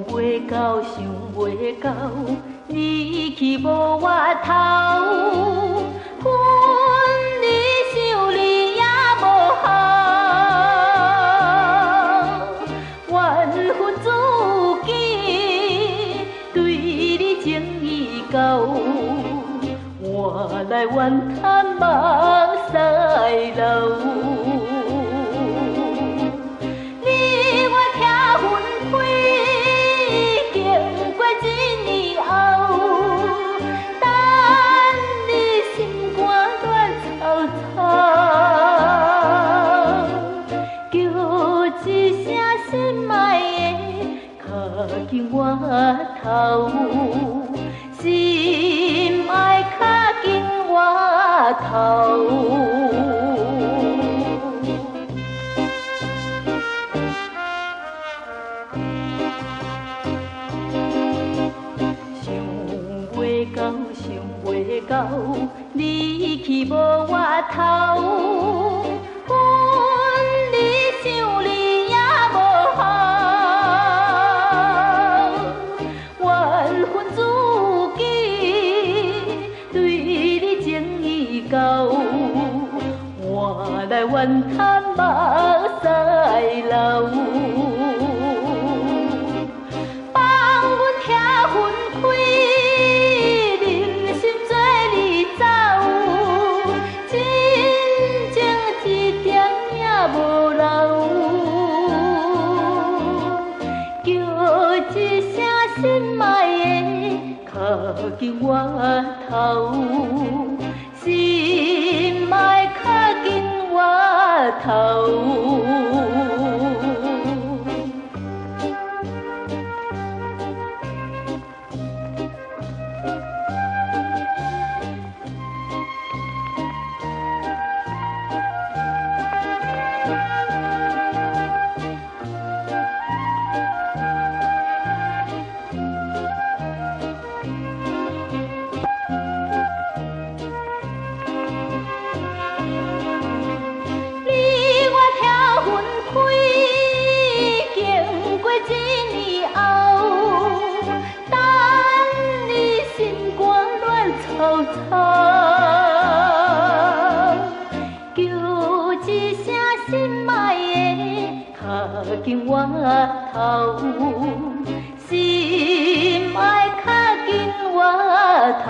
袂到，想袂到，你去无我头，分离想你也无效，缘分自己对你情意够，换来怨叹目屎流。紧我头，心爱靠紧我头。想袂到，想袂到，你去无我头。换来怨叹目屎流，放阮遐分开，人心做你走，真情一点也无留，叫一声心爱的靠近我头。心爱靠近我头。叫一声心爱的靠近我头，心爱靠近我头。